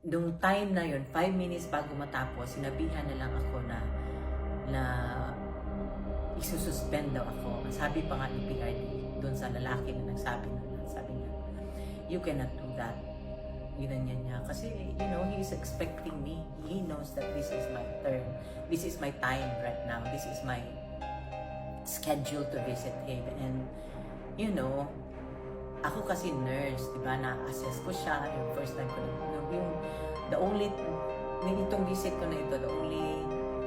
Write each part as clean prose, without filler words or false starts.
nung time na yun, 5 minutes bago matapos, sinabihan na lang ako na isususpend daw ako. Sabi pa nga ni PRD doon sa lalaki na nagsabi na, sabi niya, you cannot do that. Ginanyan niya. Kasi, you know, he is expecting me. He knows that this is my turn. This is my time right now. This is my schedule to visit him. And, you know, ako kasi nurse, di ba, na-assess ko siya. Yung first time ko, itong visit ko na ito, the only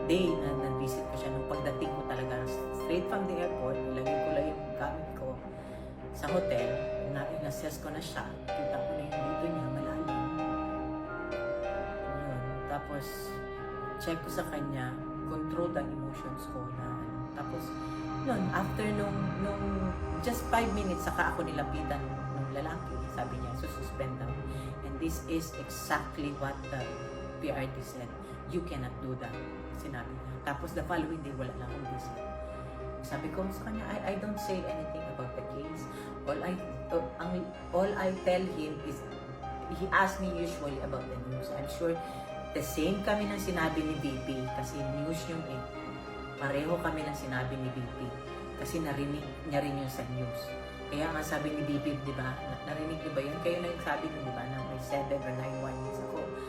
day na na-visit ko siya, nung pagdating ko talaga, straight from the airport, ilagay ko lang yung gamit ko sa hotel, na-assess ko na siya, kita ko na yung dito niya, malalim. Yun. Tapos, check ko sa kanya, control ang emotions ko na, tapos, yun, after nung just 5 minutes, saka ako nilapitan ng lalaki, sabi niya, suspend daw. And this is exactly what the PRD said, you cannot do that, sinabi niya. Tapos the following day, wala lang akong visit. Sabi ko sa kanya, I don't say anything about the case. All I tell him is, he asks me usually about the news. I'm sure the same kami ng sinabi ni VP, kasi news yung pareho kami ng sinabi ni VP, kasi narinig niya rin yun sa news. Kaya nga sabi ni VP, di ba, narinig niyo ba yun? Kayo na yung sabi niyo, di ba, na may 7 or 9 warnings